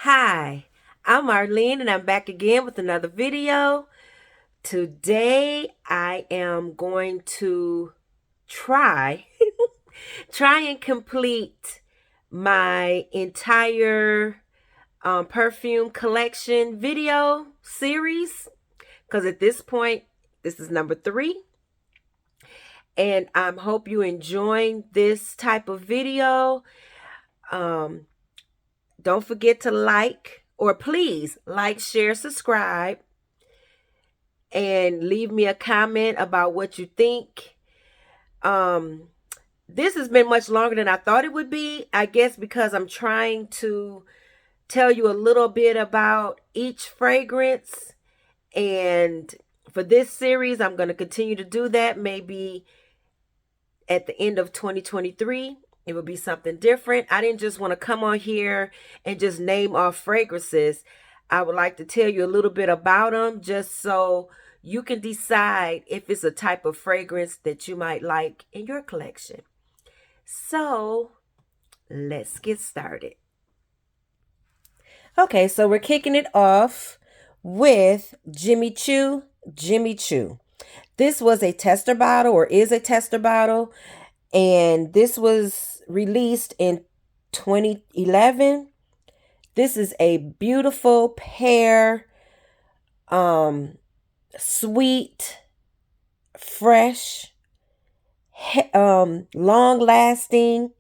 Hi, I'm Arlene and I'm back again with another video. Today I am going to try try and complete my entire perfume collection video series because at this point this is number 3 and I hope you enjoying this type of video. Um don't forget to like, or please like, share, subscribe, and leave me a comment about what you think. Um, this has been much longer than I thought it would be, I guess because I'm trying to tell you a little bit about each fragrance. And for this series, I'm going to continue to do that. Maybe at the end of 2023, it will be something different. I didn't just want to come on here and just name off fragrances. I would like to tell you a little bit about them just so you can decide if it's a type of fragrance that you might like in your collection. So let's get started. Okay, so we're kicking it off with Choo. Choo. This was a tester bottle, or is a tester bottle, and this was released in 2011. This is a beautiful pear, sweet, fresh, long-lasting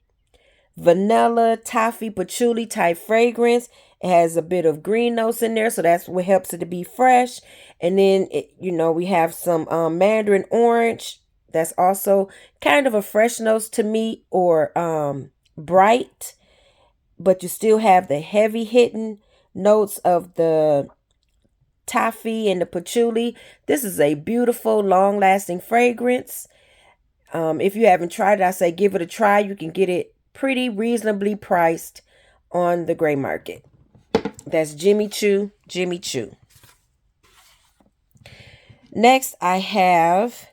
vanilla, toffee, patchouli type fragrance. It has a bit of green notes in there, so that's what helps it to be fresh. And then, we have some mandarin orange. That's also kind of a fresh notes to me, or bright. But you still have the heavy hitting notes of the toffee and the patchouli. This is a beautiful, long-lasting fragrance. If you haven't tried it, I say give it a try. You can get it pretty reasonably priced on the gray market. That's Choo. Next, I have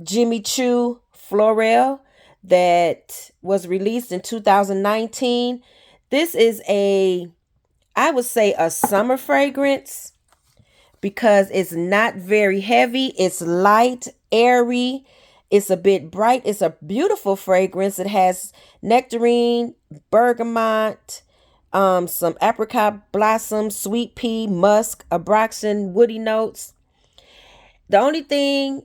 Choo Floral that was released in 2019. This is I would say a summer fragrance because it's not very heavy. It's light, airy. It's a bit bright. It's a beautiful fragrance. It has nectarine, bergamot, some apricot blossom, sweet pea, musk, abraxan, woody notes. The only thing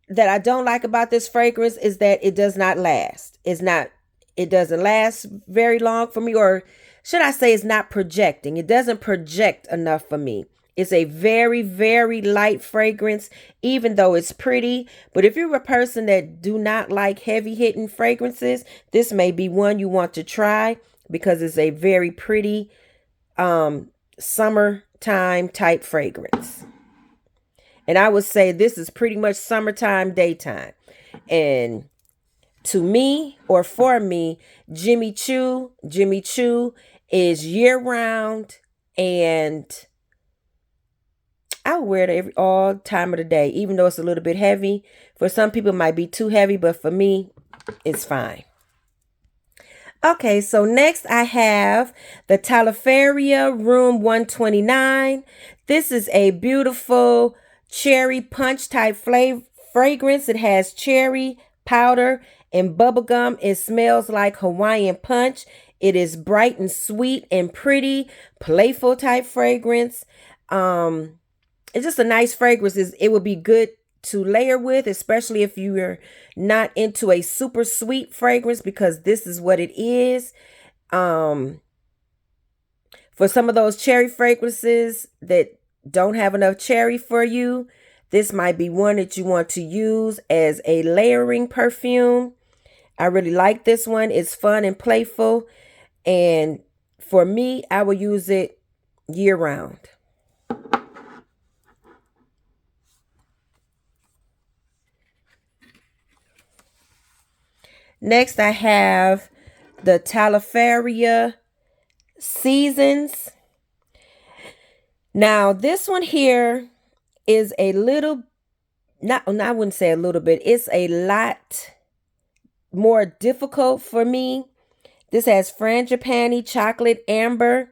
that I don't like about this fragrance is that it does not last. It doesn't last very long for me, or should I say it's not projecting. It doesn't project enough for me. It's a very, very light fragrance, even though it's pretty. But if you're a person that do not like heavy hitting fragrances, this may be one you want to try because it's a very pretty summertime type fragrance. And I would say this is pretty much summertime, daytime. And to me, or for me, Choo is year round, and I wear it all time of the day, even though it's a little bit heavy. For some people, it might be too heavy, but for me, it's fine. Okay, so next I have the Taliaferro Room 129. This is a beautiful cherry punch type fragrance. It has cherry, powder, and bubblegum. It smells like Hawaiian punch. It is bright and sweet and pretty, playful type fragrance. It's just a nice fragrance. It would be good to layer with, especially if you're not into a super sweet fragrance, because this is what it is. For some of those cherry fragrances that don't have enough cherry for you, this might be one that you want to use as a layering perfume. I really like this one. It's fun and playful. And for me, I will use it year round. Next, I have the Taliaferro Seasons. Now, this one here is a little, I wouldn't say a little bit. It's a lot more difficult for me. This has frangipani, chocolate, amber.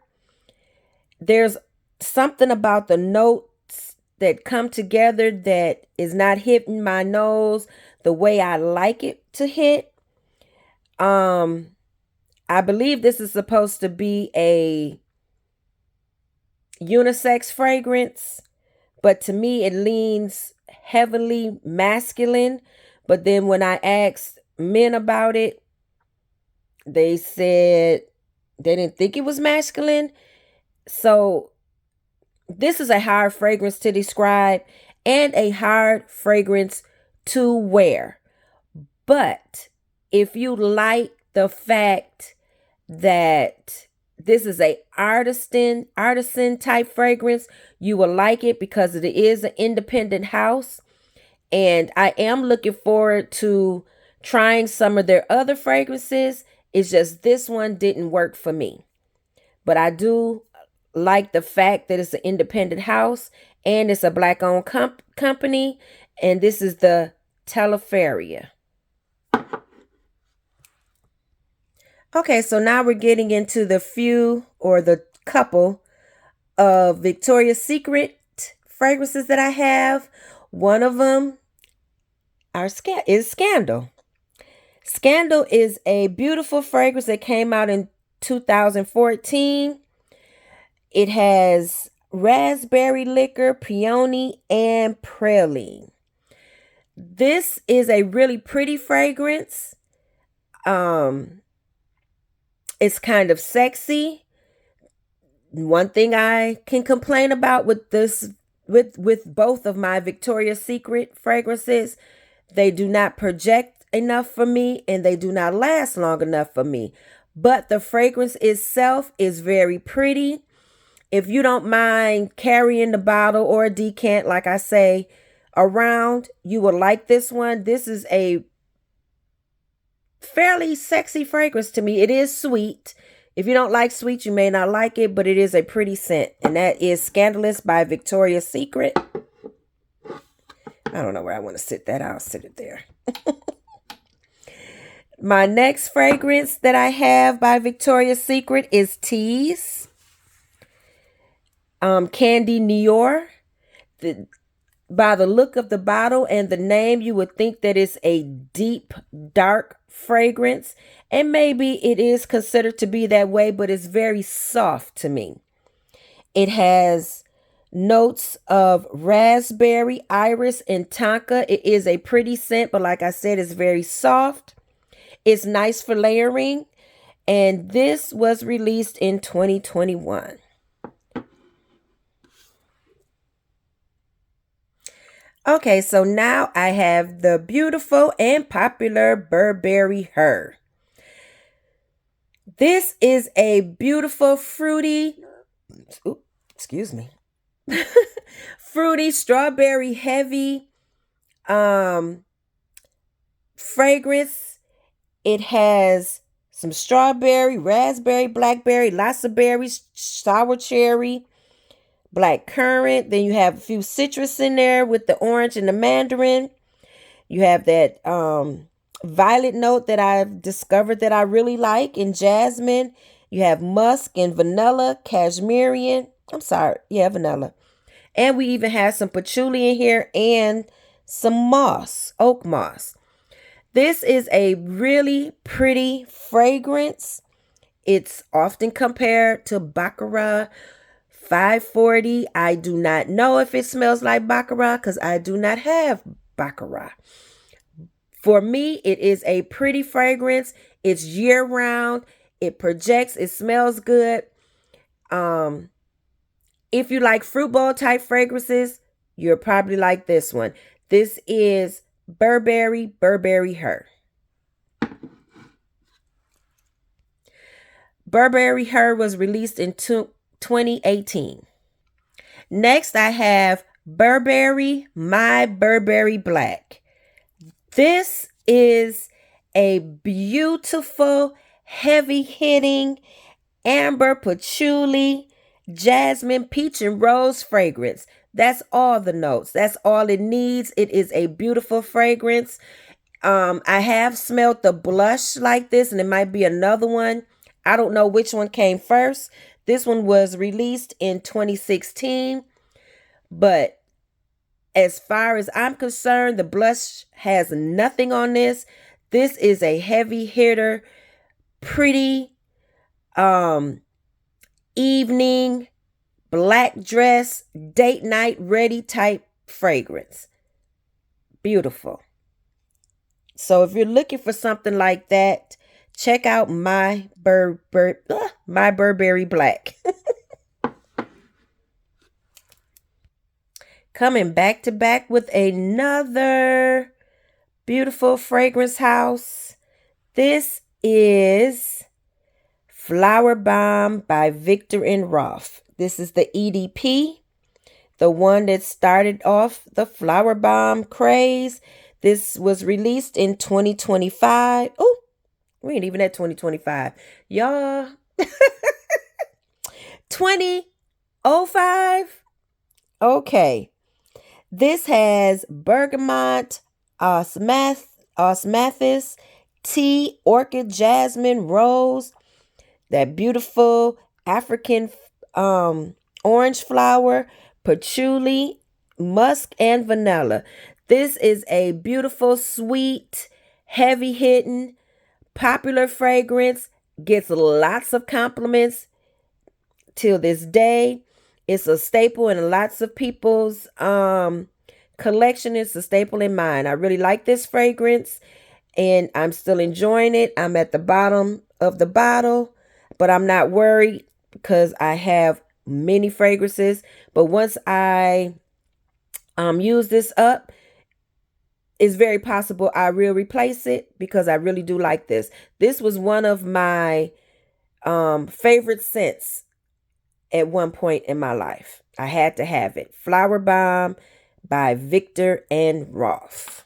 there's something about the notes that come together that is not hitting my nose the way I like it to hit. I believe this is supposed to be a unisex fragrance, but to me it leans heavily masculine. But then when I asked men about it, they said they didn't think it was masculine. So this is a hard fragrance to describe and a hard fragrance to wear. But if you like the fact that this is a artisan type fragrance, you will like it because it is an independent house. And I am looking forward to trying some of their other fragrances. It's just this one didn't work for me. But I do like the fact that it's an independent house and it's a Black-owned company. And this is the Taliaferro. Okay, so now we're getting into the few or the couple of Victoria's Secret fragrances that I have. One of them is Scandal. Scandal is a beautiful fragrance that came out in 2014. It has raspberry liquor, peony, and praline. This is a really pretty fragrance. It's kind of sexy. One thing I can complain about with this, with both of my Victoria's Secret fragrances, they do not project enough for me and they do not last long enough for me. But the fragrance itself is very pretty. If you don't mind carrying the bottle or a decant, like I say, around, you will like this one. This is a fairly sexy fragrance to me. It is sweet. If you don't like sweet, you may not like it, but it is a pretty scent. And that is Scandalous by Victoria's Secret. I don't know where I want to sit that. I'll sit it there. My next fragrance that I have by Victoria's Secret is Tease. Candy Noir. By the look of the bottle and the name, you would think that it's a deep, dark fragrance. And maybe it is considered to be that way, but it's very soft to me. It has notes of raspberry, iris, and tonka. It is a pretty scent, but like I said, it's very soft. It's nice for layering. And this was released in 2021. Okay, so now I have the beautiful and popular Burberry Her. This is a beautiful fruity, fruity strawberry heavy fragrance. It has some strawberry, raspberry, blackberry, lots of berries, sour cherry, black currant. Then you have a few citrus in there with the orange and the mandarin. You have that violet note that I've discovered that I really like in jasmine. You have musk and vanilla, cashmere. Vanilla. And we even have some patchouli in here and some moss, oak moss. This is a really pretty fragrance. It's often compared to Baccarat 540. I do not know if it smells like Baccarat because I do not have Baccarat. For me, it is a pretty fragrance. It's year-round. It projects. It smells good. If you like fruit bowl type fragrances, you'll probably like this one. This is Burberry Her. Burberry Her was released in 2018. Next, I have Burberry My Burberry Black. This is a beautiful, heavy-hitting amber, patchouli, jasmine, peach, and rose fragrance. That's all the notes. That's all it needs. It is a beautiful fragrance. I have smelled the blush like this, and it might be another one. I don't know which one came first. This one was released in 2016, but as far as I'm concerned, the blush has nothing on this. This is a heavy hitter, pretty evening black dress, date night ready type fragrance. Beautiful. So if you're looking for something like that, check out my Burberry Black. Coming back to back with another beautiful fragrance house. This is Flowerbomb by Viktor and Rolf. This is the EDP, the one that started off the Flowerbomb craze. This was released in 2025. Oh, we ain't even at 2025. Y'all, 2005? Okay. This has bergamot, osmanthus, tea, orchid, jasmine, rose, that beautiful African orange flower, patchouli, musk, and vanilla. This is a beautiful, sweet, heavy-hitting, popular fragrance. Gets lots of compliments till this day. It's a staple in lots of people's collection. It's a staple in mine. I really like this fragrance, and I'm still enjoying it. I'm at the bottom of the bottle, but I'm not worried because I have many fragrances. But once I use this up, it's very possible I will replace it because I really do like this. This was one of my favorite scents at one point in my life. I had to have it. Flowerbomb by Viktor and Rolf.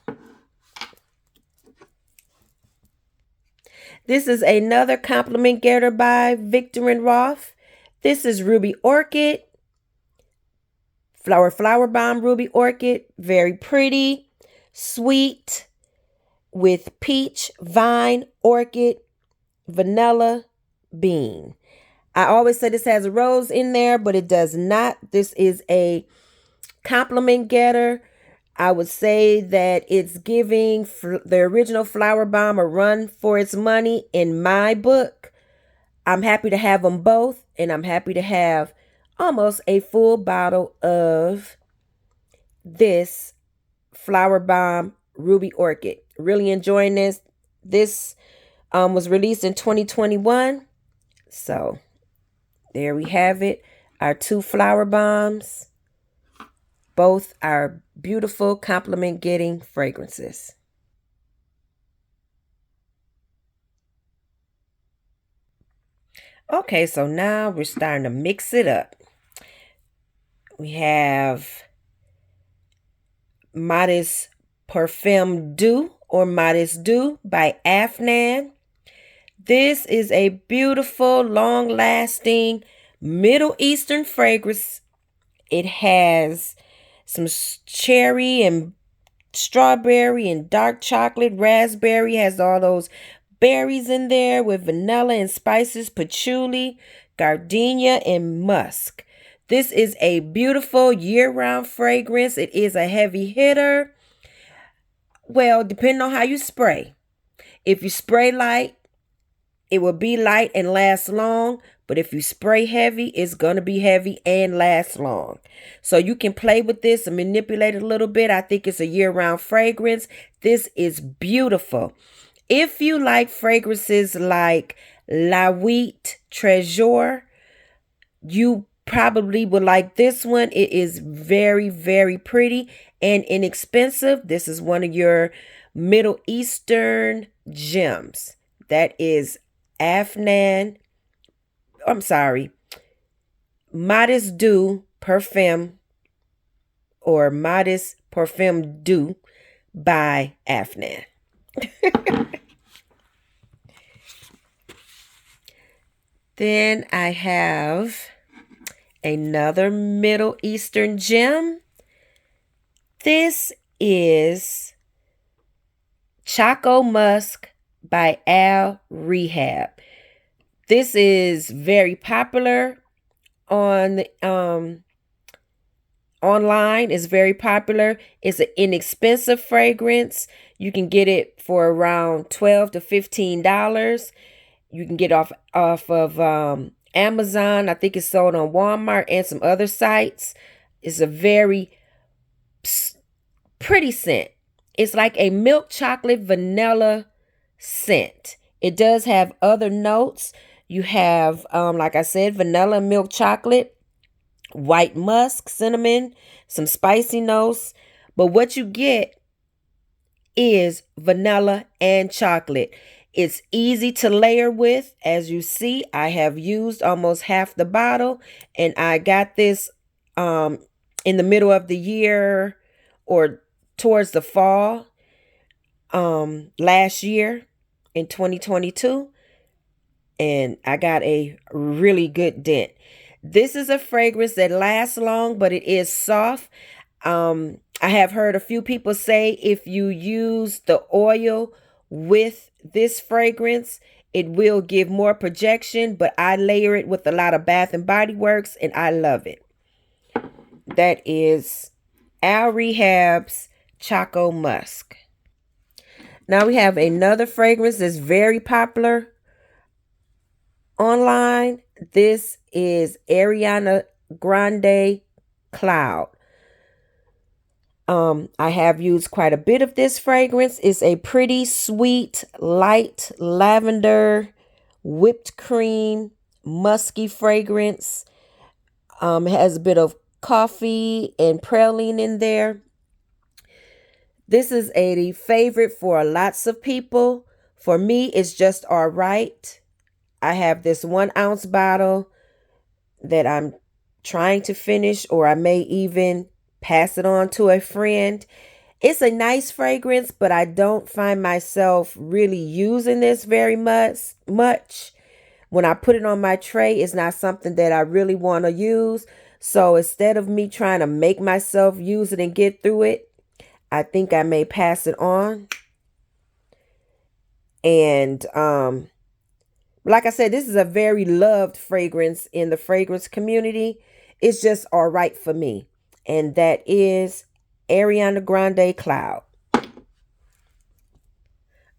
This is another compliment getter by Viktor and Rolf. This is Ruby Orchid. Flowerbomb Ruby Orchid. Very pretty, sweet, with peach, vine, orchid, vanilla, bean. I always say this has a rose in there, but it does not. This is a compliment getter. I would say that it's giving the original Flowerbomb a run for its money in my book. I'm happy to have them both, and I'm happy to have almost a full bottle of this Flowerbomb Ruby Orchid. Really enjoying this. This was released in 2021. So there we have it. Our two Flowerbombs. Both are beautiful compliment getting fragrances. Okay, so now we're starting to mix it up. We have Modest Perfume Dew or Modest Dew by Afnan. This is a beautiful, long-lasting Middle Eastern fragrance. It has some cherry and strawberry and dark chocolate, raspberry, has all those berries in there with vanilla and spices, patchouli, gardenia, and musk. This is a beautiful year-round fragrance. It is a heavy hitter. Well, depending on how you spray. If you spray light, it will be light and last long. But if you spray heavy, it's going to be heavy and last long. So you can play with this and manipulate it a little bit. I think it's a year-round fragrance. This is beautiful. If you like fragrances like La Huit Treasure, you probably would like this one. It is very, very pretty and inexpensive. This is one of your Middle Eastern gems. That is Afnan. I'm sorry, Modest Dew Perfume or Modest Perfume Dew by Afnan. Then I have another Middle Eastern gem. This is Choco Musk by Rehab. This is very popular on online. It's very popular. It's an inexpensive fragrance. You can get it for around $12 to $15. You can get off of Amazon. I think it's sold on Walmart and some other sites. It's a very pretty scent. It's like a milk chocolate vanilla scent. It does have other notes. You have, like I said, vanilla, milk chocolate, white musk, cinnamon, some spicy notes. But what you get is vanilla and chocolate. It's easy to layer with. As you see, I have used almost half the bottle, and I got this in the middle of the year or towards the fall last year in 2022, and I got a really good dent. This is a fragrance that lasts long, but it is soft. I have heard a few people say if you use the oil with this fragrance, it will give more projection, but I layer it with a lot of Bath and Body Works, and I love it. That is Rehab's Choco Musk. Now we have another fragrance that's very popular online. This is Ariana Grande Cloud. I have used quite a bit of this fragrance. It's a pretty sweet, light lavender, whipped cream, musky fragrance. It has a bit of coffee and praline in there. This is a favorite for lots of people. For me, it's just all right. I have this 1 ounce bottle that I'm trying to finish, or I may even pass it on to a friend. It's a nice fragrance, but I don't find myself really using this very much. When I put it on my tray, it's not something that I really want to use. So instead of me trying to make myself use it and get through it, I think I may pass it on. And like I said, this is a very loved fragrance in the fragrance community. It's just all right for me. And that is Ariana Grande Cloud.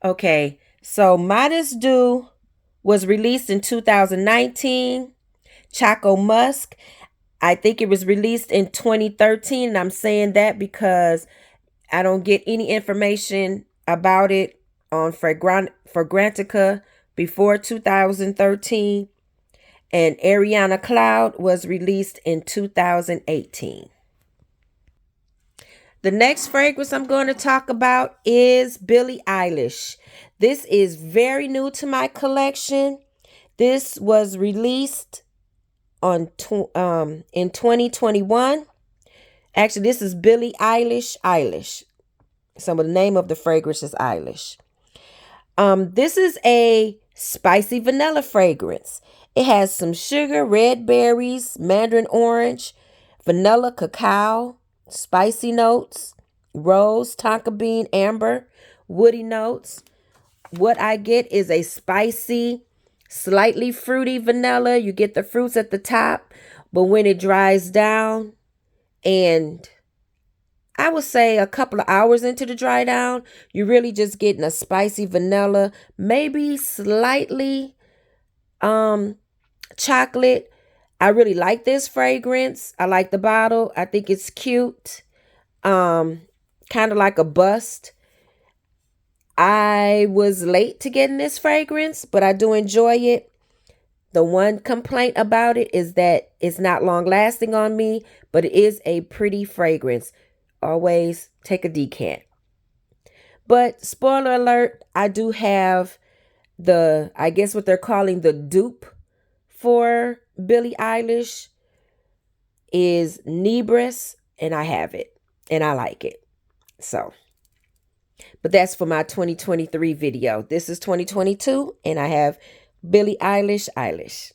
Okay, so Modest Dew was released in 2019. Choco Musk, I think it was released in 2013. And I'm saying that because I don't get any information about it on Fragrantica before 2013. And Ariana Cloud was released in 2018. The next fragrance I'm going to talk about is Billie Eilish. This is very new to my collection. This was released in 2021. Actually, this is Billie Eilish. Some of the name of the fragrance is Eilish. This is a spicy vanilla fragrance. It has some sugar, red berries, mandarin orange, vanilla cacao, spicy notes, rose, tonka bean, amber, woody notes. What I get is a spicy, slightly fruity vanilla. You get the fruits at the top, but when it dries down, and I would say a couple of hours into the dry down, you're really just getting a spicy vanilla, maybe slightly chocolate. I really like this fragrance. I like the bottle. I think it's cute. Kind of like a bust. I was late to getting this fragrance, but I do enjoy it. The one complaint about it is that it's not long lasting on me, but it is a pretty fragrance. Always take a decant. But spoiler alert, I do have I guess what they're calling the dupe for Billie Eilish is Nebris, and I have it and I like it. So, but that's for my 2023 video. This is 2022 and I have Billie Eilish.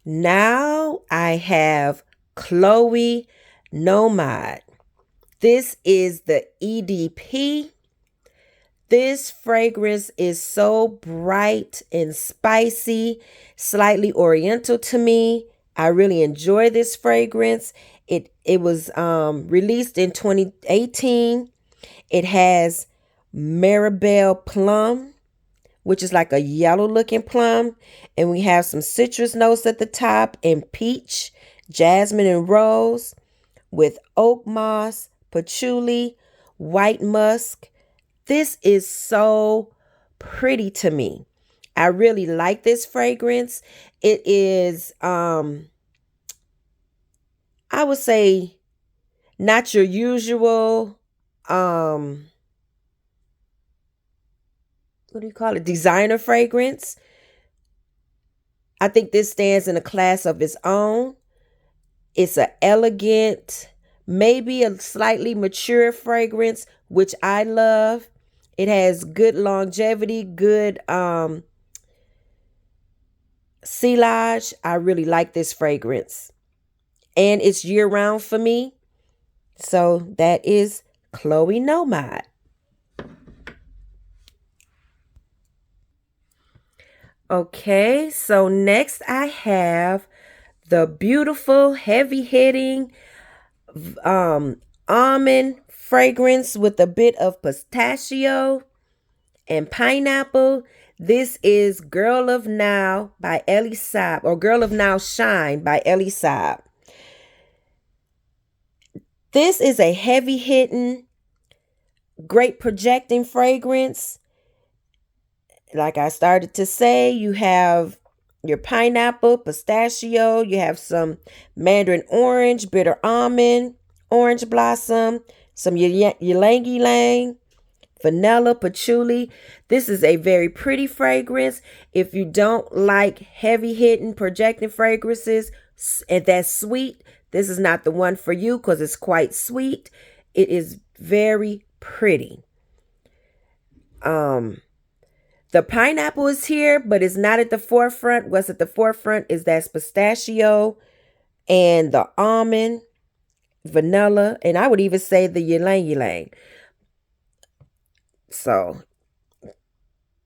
Now I have Chloe Nomad. This is the EDP. This fragrance is so bright and spicy, slightly oriental to me. I really enjoy this fragrance. It was released in 2018. It has Maribel Plum, which is like a yellow looking plum. And we have some citrus notes at the top, and peach, jasmine, and rose with oak moss, patchouli, white musk. This is so pretty to me. I really like this fragrance. It is, I would say, not your usual, what do you call it? Designer fragrance. I think this stands in a class of its own. It's an elegant, maybe a slightly mature fragrance, which I love. It has good longevity, good silage. I really like this fragrance. And it's year round for me. So that is Chloe Nomad. Okay, so next I have the beautiful, heavy hitting almond fragrance with a bit of pistachio and pineapple. This is Girl of Now by Elie Saab, or Girl of Now Shine by Elie Saab. This is a heavy hitting, great projecting fragrance. Like I started to say, you have your pineapple, pistachio, you have some mandarin orange, bitter almond, orange blossom, some ylang ylang, vanilla, patchouli. This is a very pretty fragrance. If you don't like heavy hitting projecting fragrances and that's sweet, this is not the one for you because it's quite sweet. It is very pretty. The pineapple is here, but it's not at the forefront. What's at the forefront is that pistachio and the almond, vanilla, and I would even say the ylang ylang. So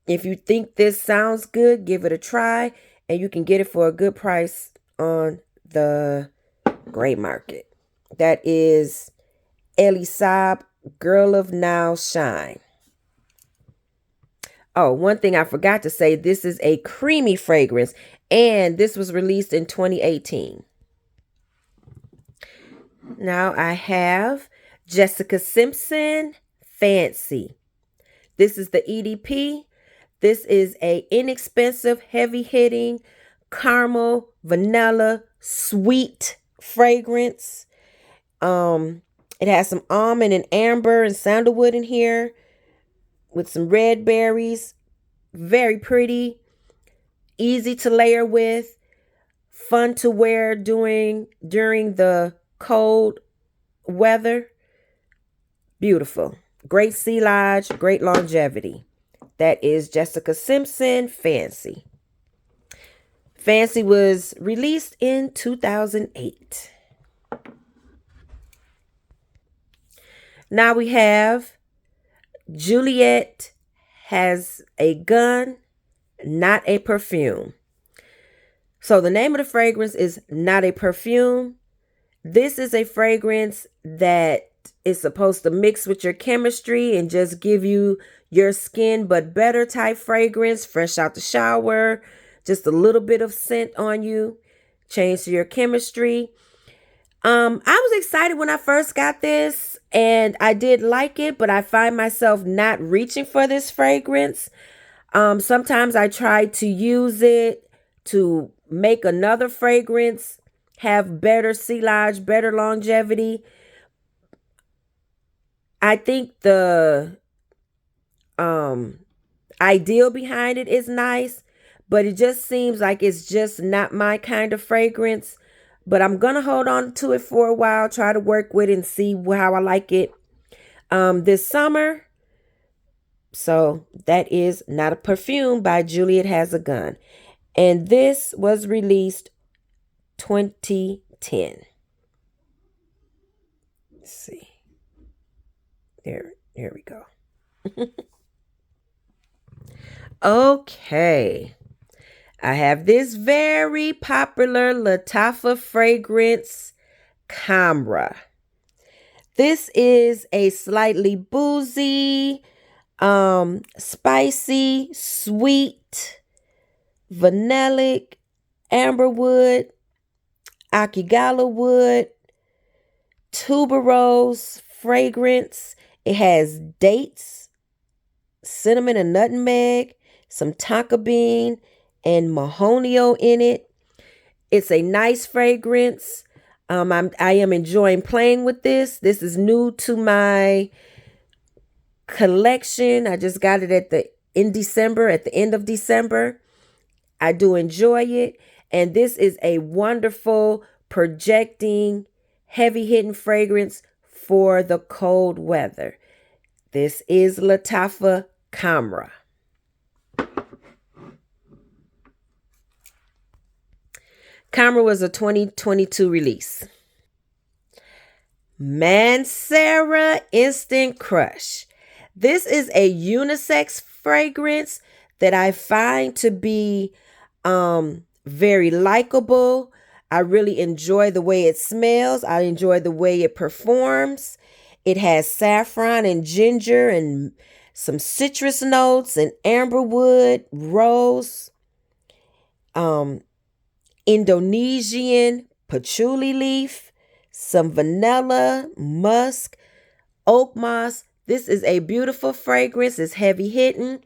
if you think this sounds good, give it a try, and you can get it for a good price on the gray market. That is Elie Saab, Girl of Now Shine. Oh, one thing I forgot to say, this is a creamy fragrance, and this was released in 2018. Now I have Jessica Simpson, Fancy. This is the EDP. This is a inexpensive, heavy-hitting, caramel, vanilla, sweet fragrance. It has some almond and amber and sandalwood in here with some red berries. Very pretty, easy to layer with, fun to wear during the cold weather. Beautiful. Great silage, great longevity. That is Jessica Simpson, Fancy. Fancy was released in 2008. Now we have Juliet Has a Gun, Not a Perfume. So the name of the fragrance is Not a Perfume. This is a fragrance that is supposed to mix with your chemistry and just give you your skin but better type fragrance, fresh out the shower, just a little bit of scent on you, change to your chemistry. I was excited when I first got this and I did like it, but I find myself not reaching for this fragrance. Sometimes I try to use it to make another fragrance, have better silage, better longevity. I think the ideal behind it is nice, but it just seems like it's just not my kind of fragrance. But I'm going to hold on to it for a while, try to work with it and see how I like it this summer. So that is Not a Perfume by Juliet Has a Gun. And this was released 2010. Let's see. There we go. Okay. I have this very popular Lattafa fragrance, Camera. This is a slightly boozy, spicy, sweet, vanillic, amberwood, akigala wood, tuberose fragrance. It has dates, cinnamon and nutmeg, some tonka bean, and mahonio in it. It's a nice fragrance. I am enjoying playing with this. This is new to my collection. I just got it at the end of December. I do enjoy it. And this is a wonderful projecting, heavy hitting fragrance for the cold weather. This is Lattafa Camera. Camera was a 2022 release. Mancera Instant Crush. This is a unisex fragrance that I find to be very likable. I really enjoy the way it smells. I enjoy the way it performs. It has saffron and ginger and some citrus notes and amberwood, rose, Indonesian patchouli leaf, some vanilla, musk, oak moss. This is a beautiful fragrance. It's heavy hitting.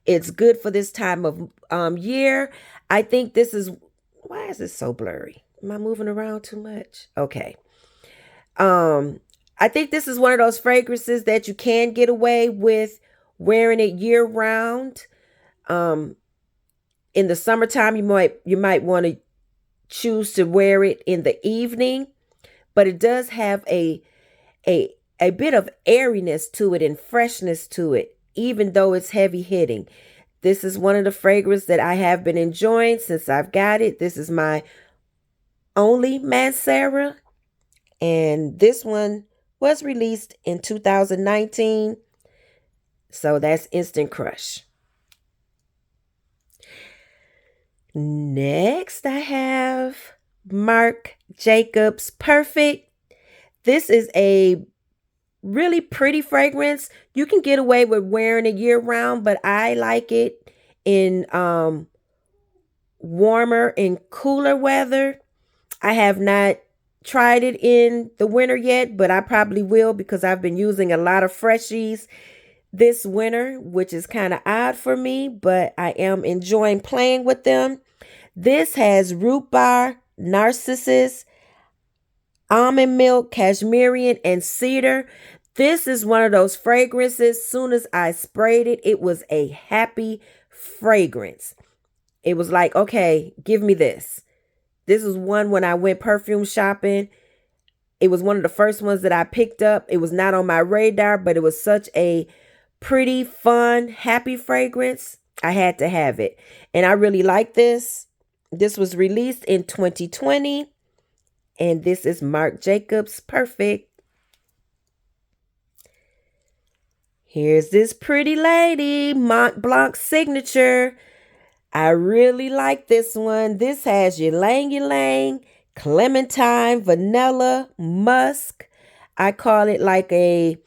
It's good for this time of year. I think this is, why is it so blurry? Am I moving around too much? Okay. I think this is one of those fragrances that you can get away with wearing it year round. In the summertime, you might want to choose to wear it in the evening, but it does have a bit of airiness to it and freshness to it, even though it's heavy hitting. This is one of the fragrances that I have been enjoying since I've got it. This is my only Mancera, and this one was released in 2019. So that's Instant Crush. Next, I have Marc Jacobs Perfect. This is a really pretty fragrance. You can get away with wearing it year round, but I like it in warmer and cooler weather. I have not tried it in the winter yet, but I probably will because I've been using a lot of freshies this winter, which is kind of odd for me, but I am enjoying playing with them. This has root bar, narcissus, almond milk, cashmere, and cedar. This is one of those fragrances. Soon as I sprayed it, it was a happy fragrance. It was like, okay, give me this. This is one when I went perfume shopping. It was one of the first ones that I picked up. It was not on my radar, but it was such a pretty, fun, happy fragrance. I had to have it. And I really like this. This was released in 2020. And this is Marc Jacobs Perfect. Here's this pretty lady, Mont Blanc Signature. I really like this one. This has ylang ylang, clementine, vanilla, musk. I call it like a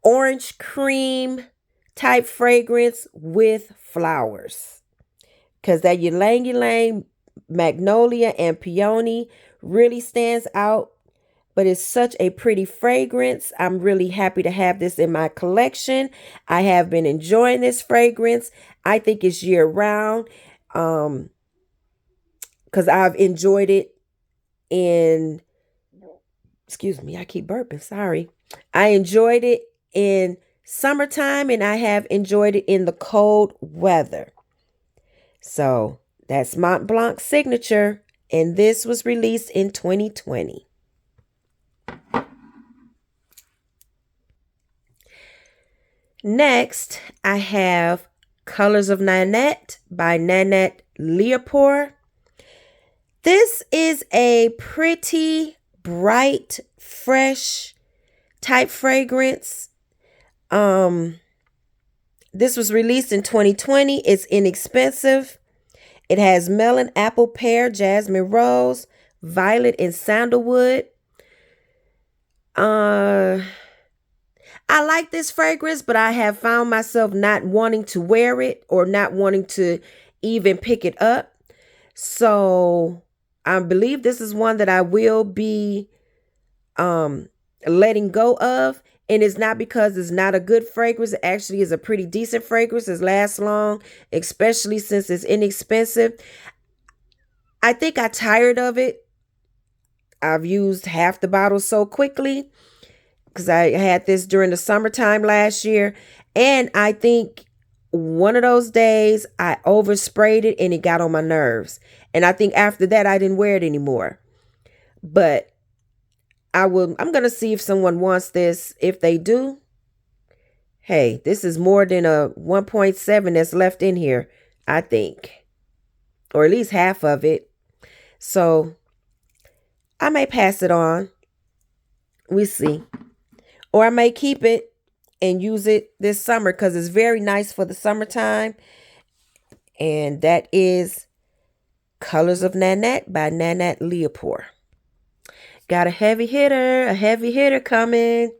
orange cream type fragrance with flowers. Because that ylang ylang, magnolia, and peony really stands out. But it's such a pretty fragrance. I'm really happy to have this in my collection. I have been enjoying this fragrance. I think it's year round because I've enjoyed it in, excuse me, I keep burping, sorry. I enjoyed it in summertime and I have enjoyed it in the cold weather. So that's Mont Blanc Signature, and this was released in 2020. Next, I have Colors of Nanette by Nanette Leopold. This is a pretty, bright, fresh type fragrance. This was released in 2020. It's inexpensive. It has melon, apple, pear, jasmine, rose, violet, and sandalwood. I like this fragrance, but I have found myself not wanting to wear it or not wanting to even pick it up. So I believe this is one that I will be letting go of. And it's not because it's not a good fragrance. It actually is a pretty decent fragrance. It lasts long, especially since it's inexpensive. I think I tired of it. I've used half the bottle so quickly because I had this during the summertime last year. And I think one of those days I oversprayed it and it got on my nerves. And I think after that I didn't wear it anymore. But I'm going to see if someone wants this. If they do, hey, this is more than a 1.7 that's left in here, I think. Or at least half of it. So I may pass it on. We see. Or I may keep it and use it this summer because it's very nice for the summertime. And that is Colors of Nanette by Nanette Lepore. Got a heavy hitter coming.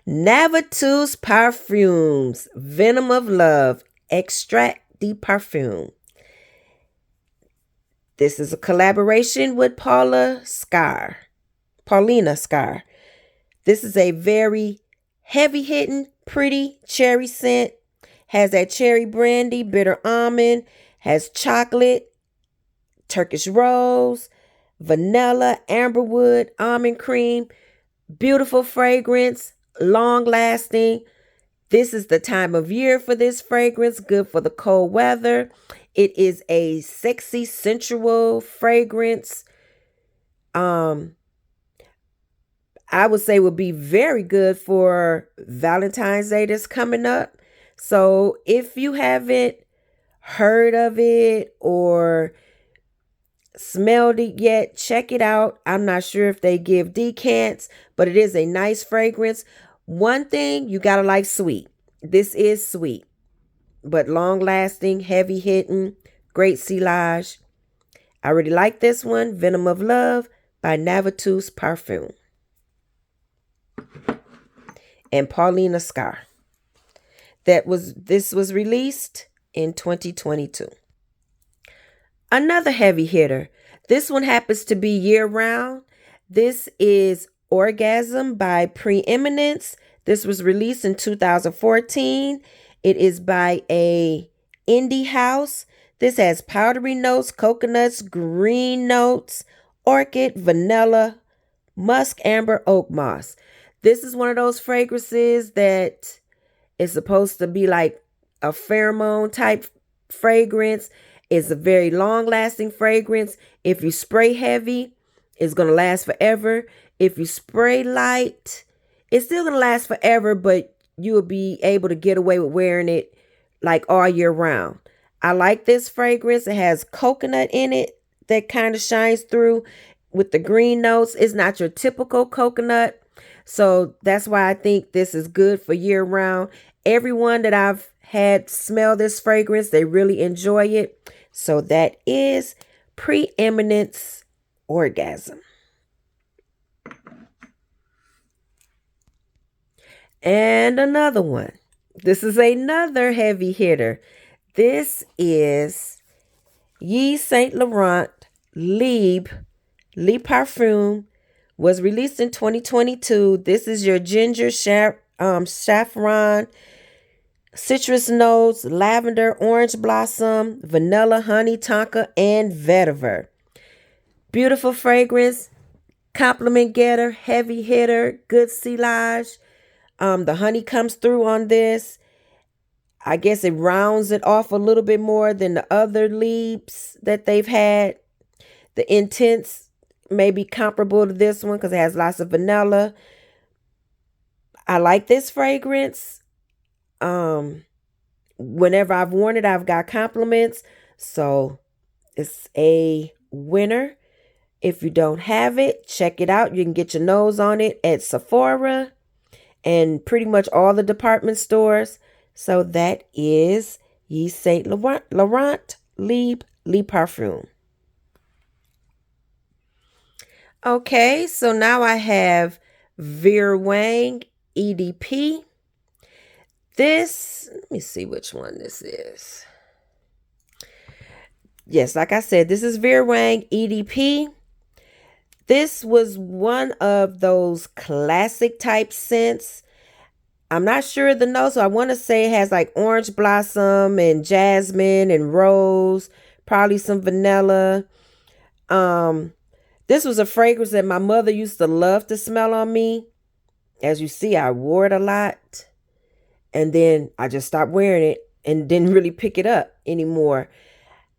Navatus Parfums, Venom of Love, Extract de Parfum. This is a collaboration with Paulina Scar. This is a very heavy-hitting, pretty cherry scent. Has that cherry brandy, bitter almond, has chocolate, Turkish rose, vanilla, amberwood, almond cream. Beautiful fragrance, long-lasting. This is the time of year for this fragrance, good for the cold weather. It is a sexy, sensual fragrance. I would say would be very good for Valentine's Day that's coming up. So if you haven't heard of it or smelled it yet, check it out. I'm not sure if they give decants, but it is a nice fragrance. One thing, you gotta like sweet. This is sweet, but long lasting, heavy hitting, great silage. I really like this one, Venom of Love by Navatus Parfum and Paulina Scar. This was released in 2022. Another heavy hitter. This one happens to be year round. This is Orgasm by Preeminence. This was released in 2014. It is by a indie house. This has powdery notes, coconuts, green notes, orchid, vanilla, musk, amber, oak moss. This is one of those fragrances that is supposed to be like a pheromone type fragrance. It's a very long lasting fragrance. If you spray heavy, it's going to last forever. If you spray light, it's still going to last forever, but you will be able to get away with wearing it like all year round. I like this fragrance. It has coconut in it that kind of shines through with the green notes. It's not your typical coconut. So that's why I think this is good for year round. Everyone that I've had smell this fragrance, they really enjoy it. So that is Preeminence Orgasm. And another one. This is another heavy hitter. This is Yves Saint Laurent Le Parfum. Was released in 2022. This is your ginger, saffron, citrus notes, lavender, orange blossom, vanilla, honey, tonka, and vetiver. Beautiful fragrance, compliment getter, heavy hitter, good silage. The honey comes through on this. I guess it rounds it off a little bit more than the other leaves that they've had. The intense may be comparable to this one because it has lots of vanilla. I like this fragrance. Whenever I've worn it, I've got compliments. So it's a winner. If you don't have it, check it out. You can get your nose on it at Sephora and pretty much all the department stores. So that is Yves Saint Laurent Le Parfum. Okay, so now I have Vera Wang EDP. Let me see which one this is. Yes, like I said, this is Vera Wang EDP. This was one of those classic type scents. I'm not sure of the notes, so I want to say it has like orange blossom and jasmine and rose, probably some vanilla. This was a fragrance that my mother used to love to smell on me. As you see, I wore it a lot. And then I just stopped wearing it and didn't really pick it up anymore.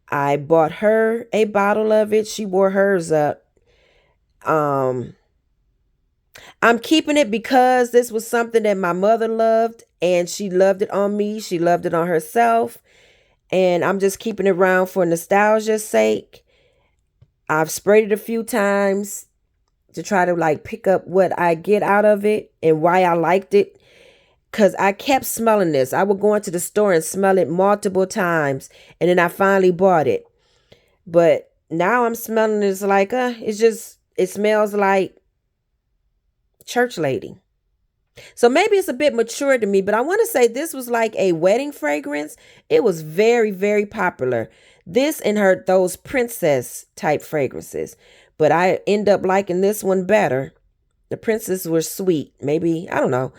I bought her a bottle of it. She wore hers up. I'm keeping it because this was something that my mother loved and she loved it on me. She loved it on herself. And I'm just keeping it around for nostalgia's sake. I've sprayed it a few times to try to like pick up what I get out of it and why I liked it. Because I kept smelling this. I would go into the store and smell it multiple times. And then I finally bought it. But now I'm smelling this like, it smells like church lady. So maybe it's a bit mature to me, but I want to say this was like a wedding fragrance. It was very, very popular. This and those princess type fragrances. But I end up liking this one better. The princesses were sweet. Maybe, I don't know.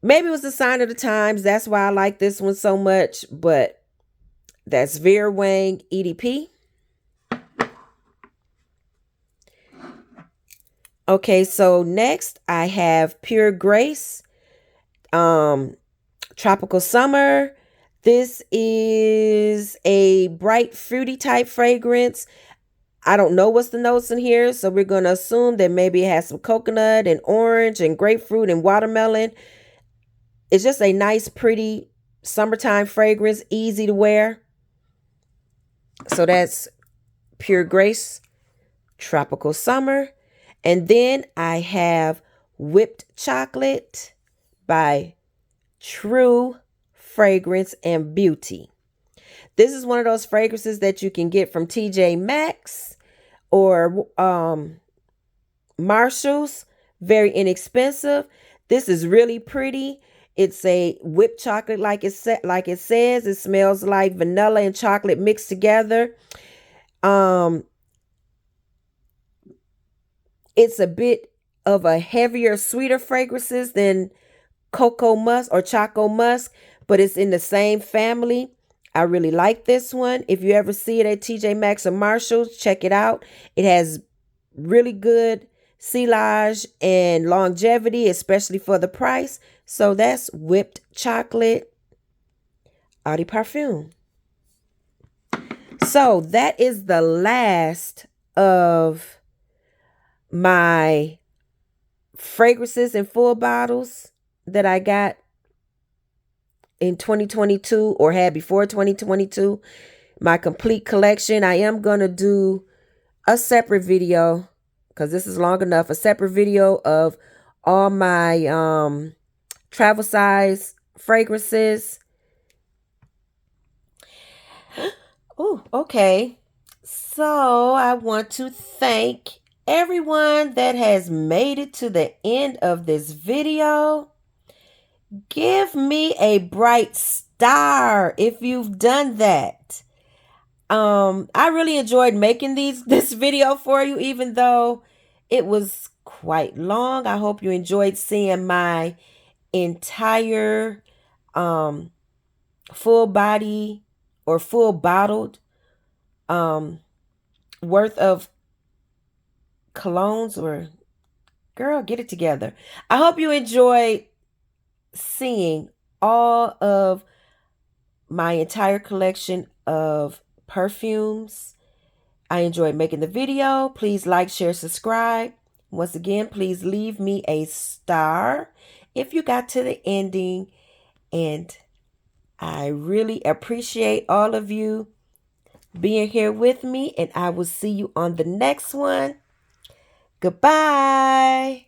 Maybe it was a sign of the times. That's why I like this one so much. But that's Vera Wang EDP. Okay, so next I have Pure Grace Tropical Summer. This is a bright fruity type fragrance. I don't know what's the notes in here, so we're going to assume that maybe it has some coconut and orange and grapefruit and watermelon. It's just a nice, pretty summertime fragrance, easy to wear. So that's Pure Grace Tropical Summer. And then I have Whipped Chocolate by True Fragrance and Beauty. This is one of those fragrances that you can get from TJ Maxx or Marshall's. Very inexpensive. This is really pretty. It's a whipped chocolate like it says. It smells like vanilla and chocolate mixed together. It's a bit of a heavier, sweeter fragrances than Cocoa Musk or Choco Musk, but it's in the same family. I really like this one. If you ever see it at TJ Maxx or Marshalls, check it out. It has really good silage and longevity, especially for the price. So that's Whipped Chocolate Eau de Parfum. So that is the last of my fragrances in full bottles that I got in 2022 or had before 2022. My complete collection. I am going to do a separate video because this is long enough. A separate video of all my travel size fragrances. Oh, okay. So I want to thank everyone that has made it to the end of this video. Give me a bright star if you've done that. I really enjoyed making this video for you, even though it was quite long. I hope you enjoyed seeing my entire full body or full bottled worth of colognes. Or girl, get it together. I hope you enjoyed seeing all of my entire collection of perfumes. I enjoyed making the video. Please like, share, subscribe. Once again, please leave me a star if you got to the ending. And I really appreciate all of you being here with me. And I will see you on the next one. Goodbye.